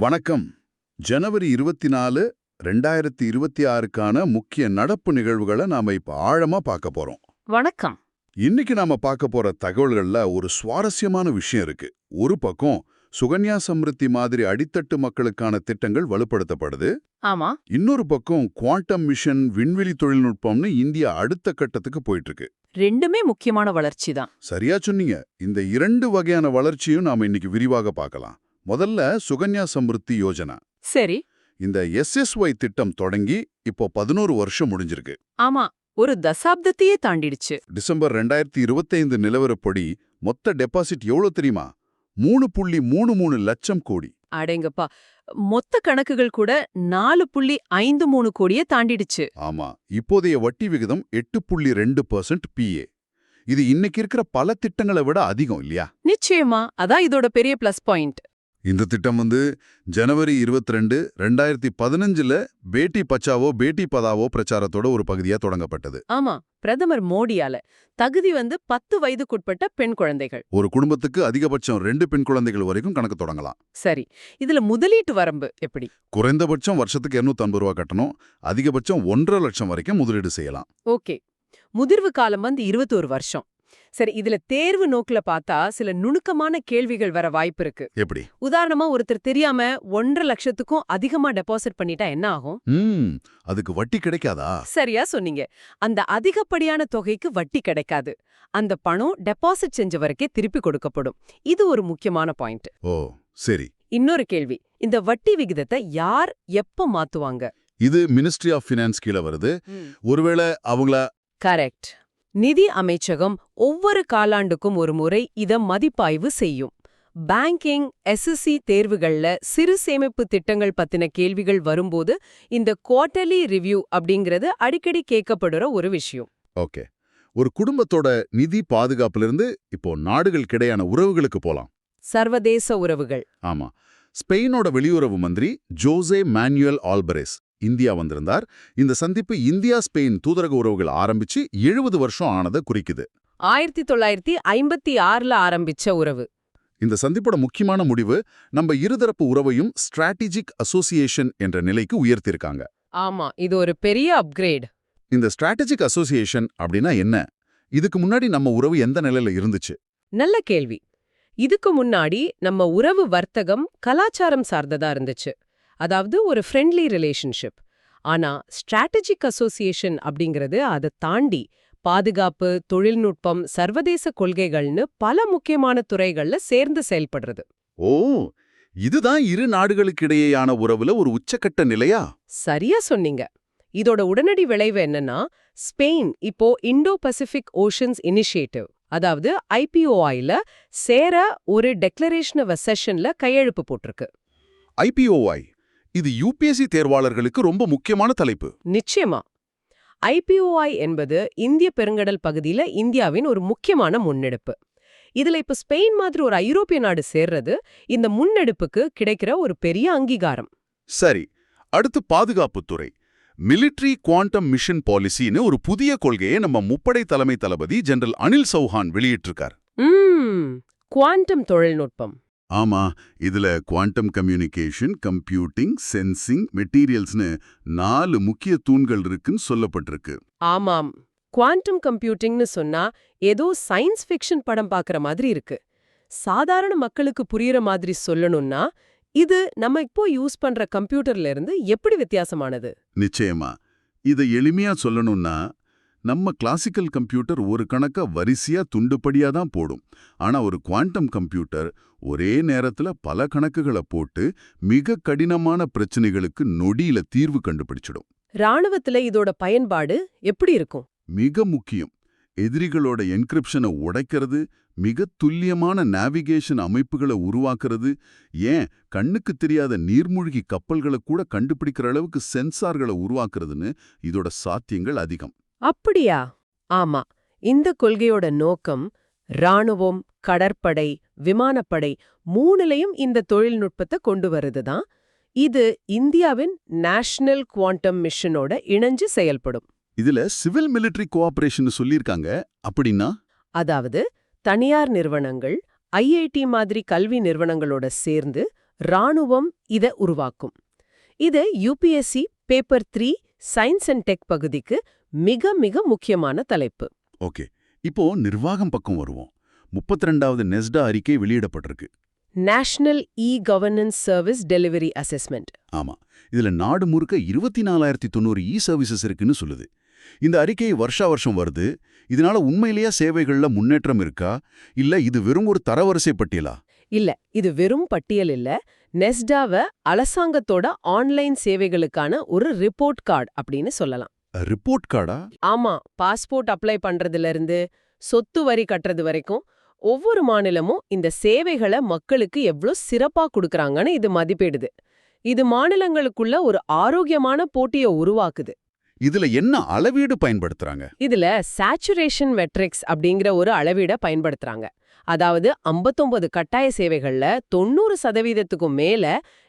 வணக்கம். ஜனவரி 24, 2026க்கான முக்கிய நடப்பு நிகழ்வுகளை நாம இப்ப ஆழமா பார்க்க போறோம். வணக்கம். இன்னைக்கு நாம பார்க்க போற தகவல்கள்ல ஒரு சுவாரஸ்யமான விஷயம் இருக்கு. ஒரு பக்கம் சுகன்யா சம்ருத்தி மாதிரி அடித்தட்டு மக்களுக்கான திட்டங்கள் வலுப்படுத்தப்படுது. ஆமா, இன்னொரு பக்கம் குவாண்டம் மிஷன் விண்வெளி தொழில்நுட்பம்னு இந்தியா அடுத்த கட்டத்துக்கு போயிட்டு இருக்கு. ரெண்டுமே முக்கியமான வளர்ச்சி தான். சரியா சொன்னீங்க. இந்த இரண்டு வகையான வளர்ச்சியும் நாம இன்னைக்கு விரிவாக பார்க்கலாம். முதல்ல சுகன்யா சம்ருத்தி யோஜனா. சரி. இந்த SSY திட்டம் தொடங்கி இப்போ 11 வருஷம் முடிஞ்சிருக்கு. ஆமா, ஒரு தசாப்தத்தையே தாண்டிடுச்சு. டிசம்பர் 2025 நிலவரப்படி மொத்த டெபாசிட் எவ்வளவு தெரியுமா? 3.33 லட்சம் கோடி. அடேங்கப்பா, மொத்த கணக்குகள் கூட 4.53 கோடியே தாண்டிடுச்சு. ஆமா, இப்போதைய வட்டி விகிதம் 8.2% PA. இது இன்னைக்கு இருக்கிற பல திட்டங்களை விட அதிகம் இல்லையா? நிச்சயமா, அதான் இதோட பெரிய பிளஸ் பாயிண்ட். இந்த திட்டம் ஜனவரி 22, 2015ல பேட்டி பச்சாவோ பேட்டி பதாவோ பிரச்சாரத்தோட ஒரு பகுதியா தொடங்கப்பட்டது. ஆமா, பிரதமர் மோடியால. தகுதி 10 வயதுக்குட்பட்ட பெண் குழந்தைகள். ஒரு குடும்பத்துக்கு அதிகபட்சம் 2 பெண் குழந்தைகள் வரைக்கும் கணக்கு தொடங்கலாம். சரி, இதுல முதலீட்டு வரம்பு எப்படி? குறைந்தபட்சம் வருஷத்துக்கு 250 ரூபா கட்டணும். அதிகபட்சம் 1.5 லட்சம் வரைக்கும் முதலீடு செய்யலாம். ஓகே. முதிர்வு காலம் 21 வருஷம். சரி, இதுல தேர்வு நோக்குல பார்த்தா சில நுணுக்கமான கேள்விகள் வர வாய்ப்பு இருக்கு. எப்படி? உதாரணமா, ஒருத்தர் தெரியாம 1.5 லட்சத்துக்கும் அதிகமா டெபாசிட் பண்ணிட்டா என்ன ஆகும்? அதுக்கு வட்டி கிடைக்காதா? சரியா சொன்னீங்க. அந்த அதிகப்படியான தொகைக்கு வட்டி கிடைக்காது. அந்த பணம் டெபாசிட் செஞ்சவருக்கே திருப்பி கொடுக்கப்படும். இது ஒரு முக்கியமான பாயிண்ட். ஓ, சரி. இன்னொரு கேள்வி, இந்த வட்டி விகிதத்தை யார் எப்ப மாத்துவாங்க? இது மினிஸ்ட்ரி ஆஃப் ஃபினான்ஸ் கீழ வருது. ஒருவேளை அவங்கள கரெக்ட். நிதி அமைச்சகம் ஒவ்வொரு காலாண்டுக்கும் ஒரு முறை இத மதிப்பாய்வு செய்யும். பேங்கிங், SSC தேர்வுகள்ல சிறு சேமிப்பு திட்டங்கள் பத்தின கேள்விகள் வரும்போது இந்த குவார்ட்டர்லி ரிவ்யூ அப்படிங்கிறது அடிக்கடி கேட்கப்படுற ஒரு விஷயம். ஓகே. ஒரு குடும்பத்தோட நிதி பாதுகாப்பிலிருந்து இப்போ நாடுகளுக்கிடையான உறவுகளுக்கு போலாம். சர்வதேச உறவுகள். ஆமா. ஸ்பெயினோட வெளியுறவு மந்திரி ஜோசே மானுவேல் ஆல்பரேஸ் இந்தியா வந்திருந்தார். இந்த சந்திப்பு இந்தியா ஸ்பெயின் தூதரக உறவுகள் ஆரம்பிச்சு 70 வருஷம் ஆனதை குறிக்குது. 1956ல ஆரம்பிச்ச உறவு. இந்த சந்திப்போட முக்கியமான முடிவு நம்ம இருதரப்பு உறவையும் ஸ்ட்ராட்டஜிக் அசோசியேஷன் என்ற நிலைக்கு உயர்த்திருக்காங்க. ஆமா, இது ஒரு பெரிய அப்கிரேட். இந்த ஸ்ட்ராட்டஜிக் அசோசியேஷன் அப்படின்னா என்ன? இதுக்கு முன்னாடி நம்ம உறவு எந்த நிலையில இருந்துச்சு? நல்ல கேள்வி. இதுக்கு முன்னாடி நம்ம உறவு வர்த்தகம், கலாச்சாரம் சார்ந்ததா இருந்துச்சு. அதாவது ஒரு ஃப்ரெண்ட்லி ரிலேஷன்ஷிப். ஆனா ஸ்ட்ராட்டஜிக் அசோசியேஷன் அப்படிங்கிறது அதை தாண்டி பாதுகாப்பு, தொழில்நுட்பம், சர்வதேச கொள்கைகள்னு பல முக்கியமான துறைகள்ல சேர்ந்து செயல்படுறது. ஓ, இதுதான் இரு நாடுகளுக்கிடையேயான உறவுல ஒரு உச்சக்கட்ட நிலையா? சரியா சொன்னீங்க. இதோட உடனடி விளைவு என்னன்னா, ஸ்பெயின் இப்போ இண்டோ பசிபிக் ஓஷன்ஸ் இனிஷியேட்டிவ், அதாவது IPOIல சேர ஒரு டெக்ளரேஷன் ஆஃப் அசெஷன்ல கையெழுப்பு போட்டிருக்கு. IPOI இது UPSC தேர்வாளர்களுக்கு ரொம்ப முக்கியமான தலைப்பு. நிச்சயமா. IPOI என்பது இந்திய பெருங்கடல் பகுதியில இந்தியாவின் ஒரு முக்கியமான முன்னெடுப்பு. இதுல இப்ப ஸ்பெயின் மாதிரி ஒரு ஐரோப்பிய நாடு சேர்றது இந்த முன்னெடுப்புக்கு கிடைக்கிற ஒரு பெரிய அங்கீகாரம். சரி, அடுத்து பாதுகாப்புத்துறை. மிலிட்ரி குவாண்டம் மிஷன் பாலிசின்னு ஒரு புதிய கொள்கையை நம்ம முப்படை தலைமை தளபதி ஜெனரல் அனில் சௌஹான் வெளியிட்டிருக்கார். குவாண்டம் தொழில்நுட்பம். ஆமா, இதுல குவாண்டம் கம்யூனிகேஷன், கம்ப்யூட்டிங், சென்சிங், மெட்டீரியல்ஸ்னு 4 முக்கிய தூண்கள் இருக்குன்னு சொல்லப்பட்டிருக்கு. ஆமாம், குவாண்டம் கம்ப்யூட்டிங்னு சொன்னா ஏதோ சயின்ஸ் ஃபிக்ஷன் படம் பார்க்குற மாதிரி இருக்கு. சாதாரண மக்களுக்கு புரியுற மாதிரி சொல்லணும்னா, இது நம்ம இப்போ யூஸ் பண்ற கம்ப்யூட்டர்ல இருந்து எப்படி வித்தியாசமானது? நிச்சயமா. இதை எளிமையா சொல்லணும்னா, நம்ம கிளாசிக்கல் கம்ப்யூட்டர் ஒரு கணக்கா வரிசையா துண்டுப்படியா தான் போடும். ஆனா ஒரு குவாண்டம் கம்ப்யூட்டர் ஒரே நேரத்துல பல கணக்குகளை போட்டு மிக கடினமான பிரச்சனைகளுக்கு நொடியில தீர்வு கண்டுபிடிச்சிடும். ராணுவத்துல இதோட பயன்பாடு எப்படி இருக்கும்? மிக முக்கியம். எதிரிகளோட என்கிரிப்ஷனை உடைக்கிறது, மிக துல்லியமான நேவிகேஷன் அமைப்புகளை உருவாக்குறது, ஏன் கண்ணுக்கு தெரியாத நீர்மூழ்கி கப்பல்களை கூட கண்டுபிடிக்கிற அளவுக்கு சென்சார்களை உருவாக்குறதுன்னு இதோட சாத்தியங்கள் அதிகம். அப்படியா? ஆமா, இந்த கொள்கையோட நோக்கம் ராணுவம், கடற்படை, விமானப்படை 3லையும் இந்த தொழில்நுட்பத்தை கொண்டு வருதுதான். இது இந்தியாவின் நேஷனல் குவாண்டம் மிஷனோட இணைஞ்சு செயல்படும். இதுல சிவில் மிலிட்டரி கோஆபரேஷன் சொல்லியிருக்காங்க. அப்படின்னா? அதாவது தனியார் நிறுவனங்கள், IIT மாதிரி கல்வி நிறுவனங்களோட சேர்ந்து ராணுவம் இத உருவாக்கும். இது UPSC paper 3 science and tech பகுதிக்கு மிக மிக முக்கியமான தலைப்பு. ஓகே, இப்போ நிர்வாகம் பக்கம் வருவோம். 32வது நெஸ்டா அறிக்கை வெளியிடப்பட்டிருக்கு. National governance service delivery assessment. ஆமா, இதுல நாடு முழுக்க 24,090 சர்வீசஸ் இருக்குன்னு சொல்லுது. இந்த அறிக்கை வருஷம் வருது. இதனால உண்மையிலேயே சேவைகள்ல முன்னேற்றம் இருக்கா, இல்ல இது வெறும் ஒரு தரவரிசை பட்டியலா? இல்ல, இது வெறும் பட்டியல் இல்ல. நெஸ்டாவை அரசாங்கத்தோட ஆன்லைன் சேவைகளுக்கான ஒரு ரிப்போர்ட் கார்டு அப்படின்னு சொல்லலாம். ரிப்போர்ட் கார்டா? ஆமா, பாஸ்போர்ட் அப்ளை பண்றதுல இருந்து சொத்து வரி கட்டுறது வரைக்கும் ஒவ்வொரு மாநிலமும் இந்த சேவைகளை மக்களுக்கு எவ்ளோ சிறப்பா கொடுக்கறாங்கன்னு இது மதிப்பிடுது. இது மாநிலங்களுக்குள்ள ஒரு ஆரோக்கியமான போட்டியை உருவாக்குது. இதுல என்ன அளவீடு பயன்படுத்துறாங்க? இதுல சேச்சுரேஷன் மெட்ரிக்ஸ் அப்படிங்கிற ஒரு அளவீட பயன்படுத்துறாங்க. அதாவது 59 கட்டாய சேவைகள்ல 90% மேல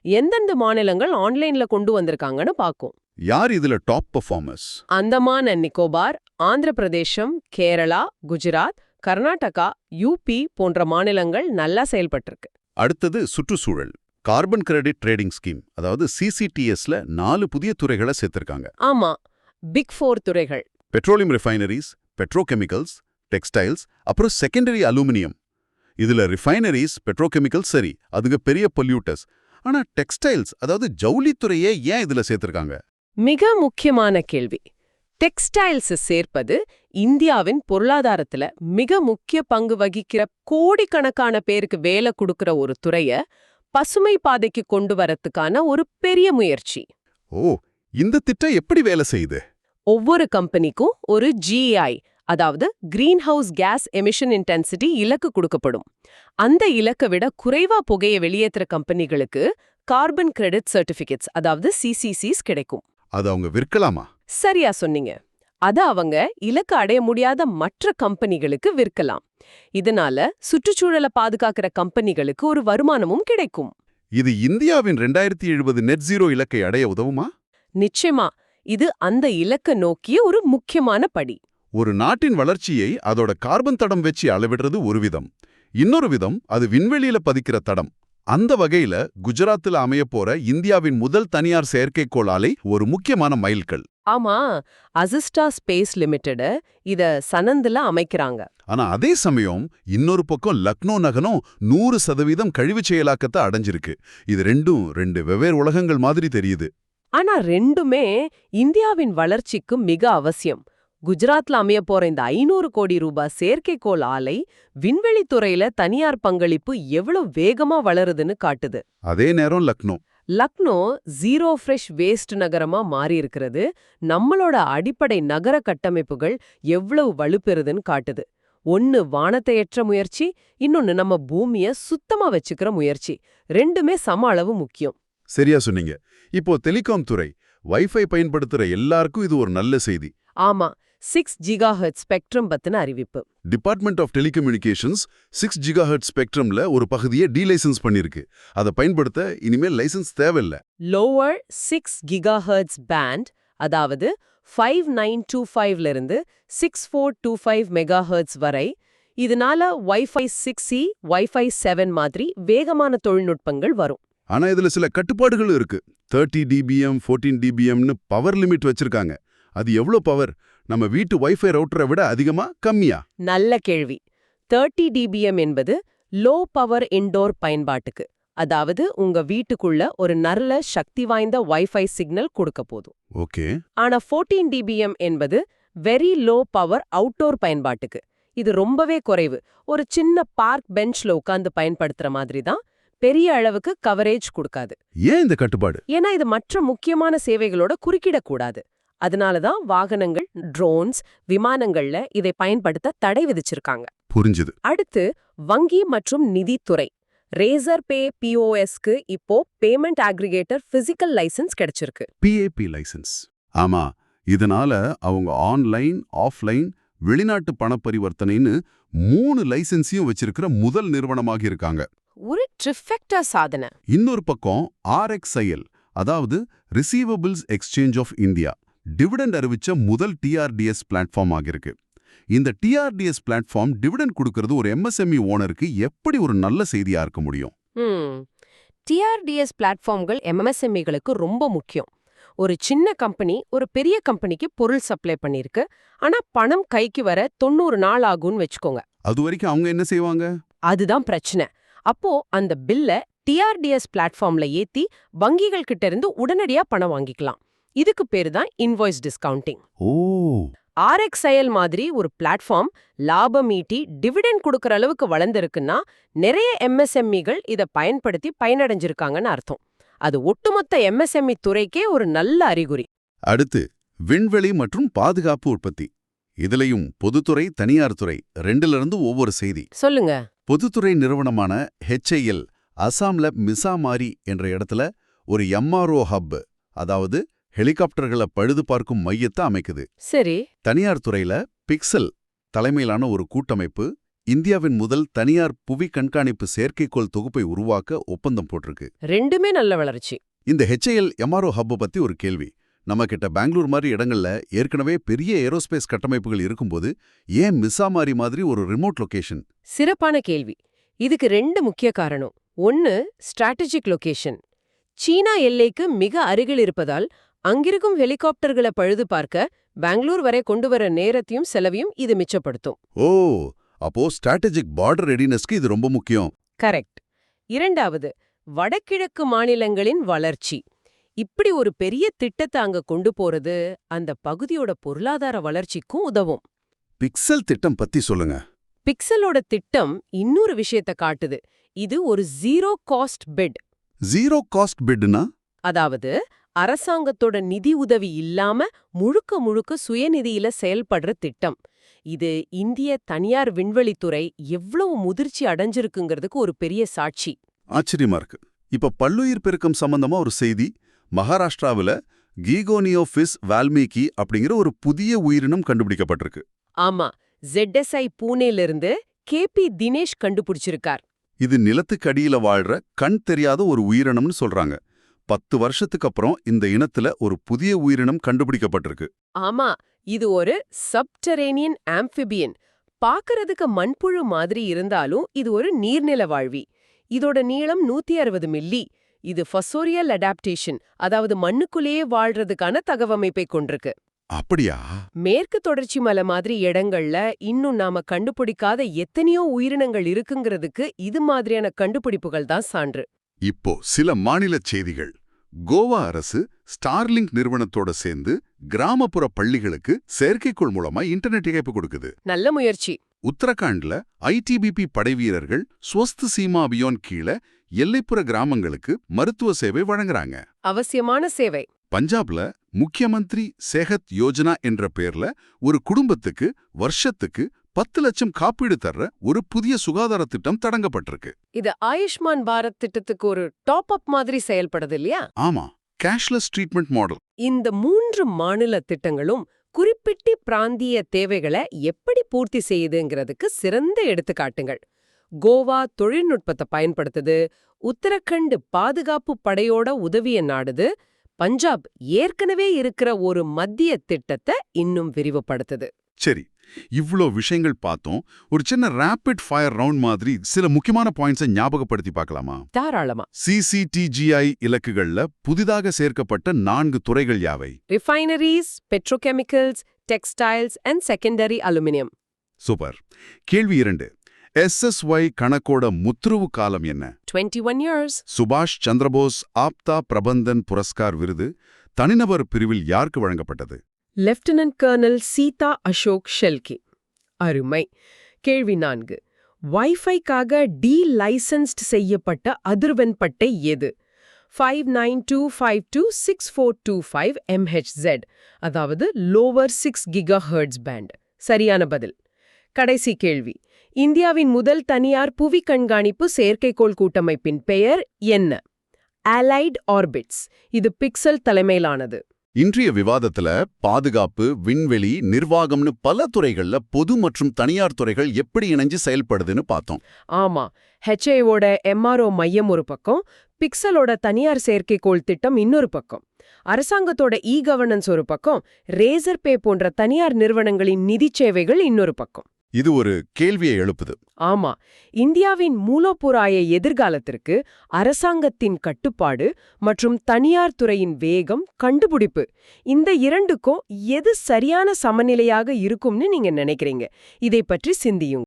எந்தெந்த மாநிலங்கள் ஆன்லைன்ல கொண்டு வந்திருக்காங்கன்னு பாக்கும். யார் இதுல top performers? Andaman and Nicobar, Andhra Pradesh, Kerala, Gujarat, Karnataka, UP போன்ற மாநிலங்கள் நல்லா செயல்பட்டிருக்கு. அடுத்தது சுற்றுச்சூழல். கார்பன் கிரெடிட் ட்ரேடிங் ஸ்கீம், அதாவது சிசிடிஎஸ்ல 4 புதிய துறைகளை சேர்த்திருக்காங்க. ஆமா, பிக் 4 துறைகள். பெட்ரோலியம் ரிஃபைனரிஸ், பெட்ரோகெமிக்கல்ஸ், டெக்ஸ்டைல்ஸ், அப்புறம் செகண்டரி அலுமினியம். இதுல ரிஃபைனரிஸ், பெட்ரோகெமிக்கல்ஸ் சரி, அதுங்க பெரிய பொல்யூட்டர்ஸ். ஆனா டெக்ஸ்டைல்ஸ், அதாவது ஜவுளித்துறையே ஏன் இதுல சேர்த்திருக்காங்க? மிக முக்கியமான கேள்வி. டெக்ஸ்டைல்ஸ் சேர்ப்பது இந்தியாவின் பொருளாதாரத்துல மிக முக்கிய பங்கு வகிக்கிற கோடிக்கணக்கான பேருக்கு வேலை கொடுக்கிற ஒரு துறைய பசுமை பாதைக்கு கொண்டு வரத்துக்கான ஒரு பெரிய முயற்சி. ஓ, இந்த திட்டம் எப்படி வேலை செய்யுது? ஒவ்வொரு கம்பெனிக்கும் ஒரு GEI, அதாவது green house case emission intensity இலக்கு கொடுக்கப்படும். அந்த இலக்கை விட குறைவா புகையை வெளியேற்றுற கம்பெனிகளுக்கு கார்பன் கிரெடிட் சர்டிபிகேட்ஸ், அதாவது CCCs கிடைக்கும். அது அவங்க விற்கலாமா? சரியா சொன்னீங்க. அத அவங்க இலக்கு அடைய முடியாத மற்ற கம்பெனிகளுக்கு விற்கலாம். இதனால சுற்றுச்சூழலை பாதுகாக்கிற கம்பெனிகளுக்கு ஒரு வருமானமும் கிடைக்கும். இது இந்தியாவின் 2070 நெட் ஜீரோ இலக்கை அடைய உதவுமா? நிச்சயமா, இது அந்த இலக்க நோக்கிய ஒரு முக்கியமான படி. ஒரு நாட்டின் வளர்ச்சியை அதோட கார்பன் தடம் வச்சு அளவிடுறது ஒரு விதம். இன்னொரு விதம் அது விண்வெளியில பதிக்கிற தடம். அந்த வகையில குஜராத்தில் அமையப்போற இந்தியாவின் முதல் தனியார் செயற்கைக்கோள் ஆலை ஒரு முக்கியமான மைல்கல். ஆமா, அசிஸ்டா ஸ்பேஸ் லிமிடெட் இத சனந்துல அமைக்கிறாங்க. ஆனா அதே சமயம் இன்னொரு பக்கம் லக்னோ நகரம் 100% கழிவு செயலாக்கத்தை அடைஞ்சிருக்கு. இது ரெண்டு வெவ்வேறு உலகங்கள் மாதிரி தெரியுது. ஆனா ரெண்டுமே இந்தியாவின் வளர்ச்சிக்கு மிக அவசியம். குஜராத்ல அமைய போற இந்த 500 கோடி ரூபாய் செயற்கைக்கோள் ஆலை விண்வெளித்துறையில தனியார் பங்களிப்பு எவ்வளவு வேகமா வளருதுன்னு காட்டுது. அதே நேரம் லக்னோ ஜீரோ ஃப்ரெஷ் வேஸ்ட் நகரமா மாறி இருக்கிறது நம்மளோட அடிப்படை நகர கட்டமைப்புகள் எவ்வளவு வலுப்பெறுதுன்னு காட்டுது. ஒன்னு வானத்தை ஏற்ற முயற்சி, இன்னொன்னு நம்ம பூமிய சுத்தமா வச்சுக்கிற முயற்சி. ரெண்டுமே சம அளவு முக்கியம். சரியா சொன்னீங்க. இப்போ டெலிகாம் துறை, வைஃபை பயன்படுத்துற எல்லாருக்கும் இது ஒரு நல்ல செய்தி. ஆமா, 6 GHz ஸ்பெக்ட்ரம் பத்தின அறிவிப்பு. டிபார்ட்மெண்ட் ஆஃப் டெலிகம்யூனிகேஷன்ஸ் 6 GHz ஸ்பெக்ட்ரம்ல ஒரு பகுதியை டீலைசன்ஸ் பண்ணிருக்கு. அதை பயன்படுத்த இனிமேல் லைசன்ஸ் தேவையில்ல. லோவர் 6 GHz பேண்ட், அதாவது 5925 இருந்து 6425 MHz வரை. இதனால Wi-Fi 6E, Wi-Fi 7 மாதிரி வேகமான தொழில்நுட்பங்கள் வரும். ஆனா இதுல சில கட்டுப்பாடுகள் இருக்கு. 30 dBm, 14 dBmனு பவர் லிமிட் வச்சிருக்காங்க. அது எவ்வளவு பவர்? நம்ம வீட்டு வைஃபை ரவுட்டரை விட அதிகமா, கம்மியா? நல்ல கேள்வி. 30 dBm என்பது லோ பவர் இன்டோர் பயன்பாட்டுக்கு, அதாவது உங்க வீட்டுக்குள்ள ஒரு நல்ல சக்தி வாய்ந்த வைஃபை சிக்னல் கொடுக்க போதும். ஓகே. ஆனா 14 dBm என்பது வெரி லோ பவர் அவுட்டோர் பயன்பாட்டுக்கு. இது ரொம்பவே குறைவு. ஒரு சின்ன பார்க் பெஞ்ச்ல உட்கார்ந்து பயன்படுத்துற மாதிரி தான். பெரிய அளவுக்கு கவரேஜ் கொடுக்காது. ஏன் இந்த கட்டுப்பாடு? ஏன்னா இது மற்ற முக்கியமான சேவைகளோட குறுக்கிடக்கூடாது. அதனாலதான் வாகனங்கள், ட்ரோன்ஸ், விமானங்கள்ல இதை பயன்படுத்த தடை விதிச்சிருக்காங்க. புரிஞ்சுது. அடுத்து வங்கி மற்றும் நிதித்துறை. ரேசர் பே POSக்கு இப்போ பேமெண்ட் அக்ரிகேட்டர் பிசிக்கல் லைசன்ஸ் கிடைச்சிருக்கு. PAP licence. ஆமா, இதனால அவங்க ஆன்லைன், ஆஃப்லைன், வெளிநாட்டு பண பரிவர்த்தனைன்னு 3 லைசன்ஸையும் வச்சிருக்கிற முதல் நிறுவனமாக இருக்காங்க. ஒரு ட்ரிஃபெக்டா சாதனை. இன்னொரு பக்கம் RXIL, அதாவது receivables exchange of India, dividend அறிவிச்ச முதல் TRDS பிளாட்ஃபார்ம் ஆகிருக்கு. இந்த TRDS பிளாட்ஃபார்ம் டிவிடெண்ட் கொடுக்கறது ஒரு MSME ஓனருக்கு எப்படி ஒரு நல்ல செய்தியா இருக்க முடியும்? டிஆர்டிஎஸ் பிளாட்ஃபார்ம்கள் எம்எஸ்எம்இகளுக்கு ரொம்ப முக்கியம். ஒரு சின்ன கம்பெனி ஒரு பெரிய கம்பெனிக்கு பொருள் சப்ளை பண்ணிருக்கு, ஆனா பணம் கைக்கு வர 90 நாள் ஆகும்னு வச்சுக்கோங்க. அது வரைக்கும் அவங்க என்ன செய்வாங்க? அதுதான் பிரச்சனை. அப்போ அந்த பில்ல டிஆர்டிஎஸ் பிளாட்ஃபார்ம்ல ஏத்தி வங்கிகள் கிட்ட இருந்து உடனடியா பணம் வாங்கிக்கலாம். இதுக்கு பேரு தான் இன்வாய்ஸ் டிஸ்கவுண்டிங். ஓ, ஆர்எக்ஸ்ஐஎல் மாதிரி ஒரு பிளாட்ஃபார்ம் லாபம் ஈட்டி டிவிடெண்ட் கொடுக்கற அளவுக்கு வளர்ந்திருக்குன்னா நிறைய எம்எஸ்எம்இகள் இத பயன்படுத்தி பயனடைஞ்சிருக்காங்கன்னு அர்த்தம். அது ஒட்டுமொத்த எம்எஸ்எம்இ துறைக்கே ஒரு நல்ல அறிகுறி. அடுத்து விண்வெளி மற்றும் பாதுகாப்பு உற்பத்தி. இதுலயும் பொதுத்துறை தனியார் துறை ரெண்டிலிருந்து ஒவ்வொரு செய்தி. சொல்லுங்க. பொதுத்துறை நிறுவனமான HAL அசாம்ல மிசாமாரி என்ற இடத்துல ஒரு MRO ஹப், அதாவது ஹெலிகாப்டர்களை பழுது பார்க்கும் மையத்தை அமைக்குது. சரி. தனியார் துறையில பிக்சல் தலைமையிலான ஒரு கூட்டமைப்பு இந்தியாவின் முதல் தனியார் புவி கண்காணிப்பு செயற்கைக்கோள் தொகுப்பை உருவாக்க ஒப்பந்தம் போட்டிருக்கு. ரெண்டுமே நல்ல வளர்ச்சி. இந்த HAL MRO ஹப் பத்தி ஒரு கேள்வி. நம்ம கிட்ட பெங்களூர் மாதிரி இடங்கள்ல ஏற்கனவே பெரிய ஏரோஸ்பேஸ் கட்டமைப்புகள் இருக்கும்போது ஏன் மிசாமாரி மாதிரி ஒரு ரிமோட் லொகேஷன்? சிறப்பான கேள்வி. இதுக்கு 2 முக்கிய காரணம். ஒன்னு, ஸ்ட்ராட்டஜிக் லொகேஷன். சீனா எல்லைக்கு மிக அருகில் இருப்பதால் அங்கிருக்கும் ஹெலிகாப்டர்களை பழுது பார்க்க பெங்களூர் வரை கொண்டு வர நேரத்தையும் செலவையும் இது மிச்சப்படுத்தும். ஓ, அப்போ ஸ்ட்ராட்டஜிக் பார்டர் ரெடினஸ்க்கு இது ரொம்ப முக்கியம். கரெக்ட். இரண்டாவது, வடகிழக்கு மாநிலங்களின் வளர்ச்சி. இப்படி ஒரு பெரிய திட்டத்தை அங்க கொண்டு போறது அந்த பகுதியோட பொருளாதார வளர்ச்சிக்கும் உதவும். பிக்சல் திட்டம் பத்தி சொல்லுங்க. பிக்சலோட திட்டம் இன்னொரு விஷயத்தை காட்டுது. இது ஒரு ஜீரோ காஸ்ட் பிட். ஜீரோ காஸ்ட் பிட்னா? அதாவது அரசாங்கத்தோட நிதி உதவி இல்லாம முழுக்க முழுக்க சுயநிதியில செயல்படுற திட்டம். இது இந்திய தனியார் விண்வெளித்துறை எவ்வளவு முதிர்ச்சி அடைஞ்சிருக்குங்கிறதுக்கு ஒரு பெரிய சாட்சி. ஆச்சரியமா இருக்கு. இப்ப பல்லுயிர் பெருக்கம் சம்பந்தமா ஒரு செய்தி. மகாராஷ்டிராவுல கீகோனியோஃபிஸ் வால்மீகி அப்படிங்கிற ஒரு புதிய உயிரினம் கண்டுபிடிக்கப்பட்டிருக்கு. ஆமா, ZSI பூனேலிருந்து KP தினேஷ் கண்டுபிடிச்சிருக்கார். இது நிலத்துக்கு அடியில வாழ்ற கண் தெரியாத ஒரு உயிரினம்னு சொல்றாங்க. 10 வருஷத்துக்கு அப்புறம் இந்த இனத்துல ஒரு புதிய உயிரினம் கண்டுபிடிக்கப்பட்டிருக்கு. ஆமா, இது ஒரு சப்டரேனியன் ஆம்பிபியன். பாக்குறதுக்கு மண்புழு மாதிரி இருந்தாலும் இது ஒரு நீர்நில வாழ்வி. இதோட நீளம் 160 மில்லி. இது ஃபசோரியல் அடாப்டேஷன், அதாவது மண்ணுக்குள்ளேயே வாழ்றதுக்கான தகவமைப்பை கொண்டிருக்கு. அப்படியா? மேற்கு தொடர்ச்சி மலை மாதிரி இடங்கள்ல இன்னும் நாம கண்டுபிடிக்காத எத்தனையோ உயிரினங்கள் இருக்குங்கிறதுக்கு இது மாதிரியான கண்டுபிடிப்புகள் தான் சான்று. இப்போ சில மாநில செய்திகள். கோவா அரசு ஸ்டார்லிங்க் நிறுவனத்தோட சேர்ந்து கிராமப்புற பள்ளிகளுக்கு செயற்கைக்கோள் மூலமா இன்டர்நெட் இணைப்பு கொடுக்குது. நல்ல முயற்சி. உத்தரகாண்ட்ல ITBP படைவீரர்கள் ஸ்வஸ்த் சீமா அபியான் கீழ எல்லைப்புற கிராமங்களுக்கு மருத்துவ சேவை வழங்குறாங்க. அவசியமான சேவை. பஞ்சாப்ல முக்கியமந்திரி சேஹத் யோஜனா என்ற பேர்ல ஒரு குடும்பத்துக்கு வருஷத்துக்கு 10 லட்சம் காப்பீடு தர்ற ஒரு புதிய சுகாதார திட்டம் தொடங்கப்பட்டிருக்கு. இது ஆயுஷ்மான் பாரத் திட்டத்துக்கு ஒரு டாப் அப் மாதிரி செயல்படுது இல்லையா? ஆமா, கேஷ்லெஸ் ட்ரீட்மெண்ட் மாடல். இந்த 3 மாநில திட்டங்களும் குறிப்பிட்ட பிராந்திய தேவைகளை எப்படி பூர்த்தி செய்யுதுங்கிறதுக்கு சிறந்த எடுத்துக்காட்டுங்கள். கோவா தொழில்நுட்பத்தை பயன்படுத்துது, உத்தரகண்ட் பாதுகாப்பு படையோட உதவிய நாடுது, பஞ்சாப் ஏற்கனவே இருக்கிற ஒரு மத்திய திட்டத்தை இன்னும் விரிவுபடுத்துது. சரி, இவ்ளோ விஷயங்கள் பார்த்தோம். ஒரு சின்ன ரேபிட் ஃபயர் ரவுண்ட் மாதிரி சில முக்கியமான பாயிண்ட்ஸை ஞாபகப்படுத்தி பார்க்கலாமா? தாராளமா. CCTGI இலக்குகள்ல புதிதாக சேர்க்கப்பட்ட 4 துறைகள் யாவை? Refineries, petrochemicals, textiles and secondary aluminium. Super. கேள்வி 2. SSY கணக்கோட முத்துருவு காலம் என்ன? 21 years. சுபாஷ் சந்திரபோஸ் ஆப்தா பிரபந்தன் புரஸ்கார் விருது தனிநபர் பிரிவில் யாருக்கு வழங்கப்பட்டது? Lieutenant colonel Sita Ashok Shelke. அருமை. கேள்வி 4. வைஃபைக்காக லைசன்ஸ்ட் செய்யப்பட்ட அதிர்வெண் பட்டை எது? 592526425 MHz, அதாவது லோவர் 6 GHz பேண்ட். சரியான பதில். கடைசி கேள்வி. இந்தியாவின் முதல் தனியார் புவி கண்காணிப்பு செயற்கைக்கோள் கூட்டமைப்பின் பெயர் என்ன? Allied orbits. இது பிக்சல் தலைமையிலானது. இன்றைய விவாதத்துல பாதுகாப்பு, விண்வெளி, நிர்வாகம்னு பல துறைகள்ல பொது மற்றும் தனியார் துறைகள் எப்படி இணைஞ்சு செயல்படுதுன்னு பார்த்தோம். ஆமா, HAOட MRO மையம் ஒரு பக்கம், பிக்சலோட தனியார் செயற்கைக்கோள் திட்டம் இன்னொரு பக்கம், அரசாங்கத்தோட கவர்னன்ஸ் ஒரு பக்கம், ரேசர் பே போன்ற தனியார் நிறுவனங்களின் நிதி சேவைகள் இன்னொரு பக்கம். இது ஒரு கேள்வியை எழுப்புது. ஆமா, இந்தியாவின் மூலோபாய எதிர்காலத்திற்கு அரசாங்கத்தின் கட்டுப்பாடு மற்றும் தனியார் துறையின் வேகம், கண்டுபிடிப்பு, இந்த இரண்டுக்கும் எது சரியான சமநிலையாக இருக்கும்னு நீங்க நினைக்கிறீங்க? இதை பற்றி சிந்தியுங்க.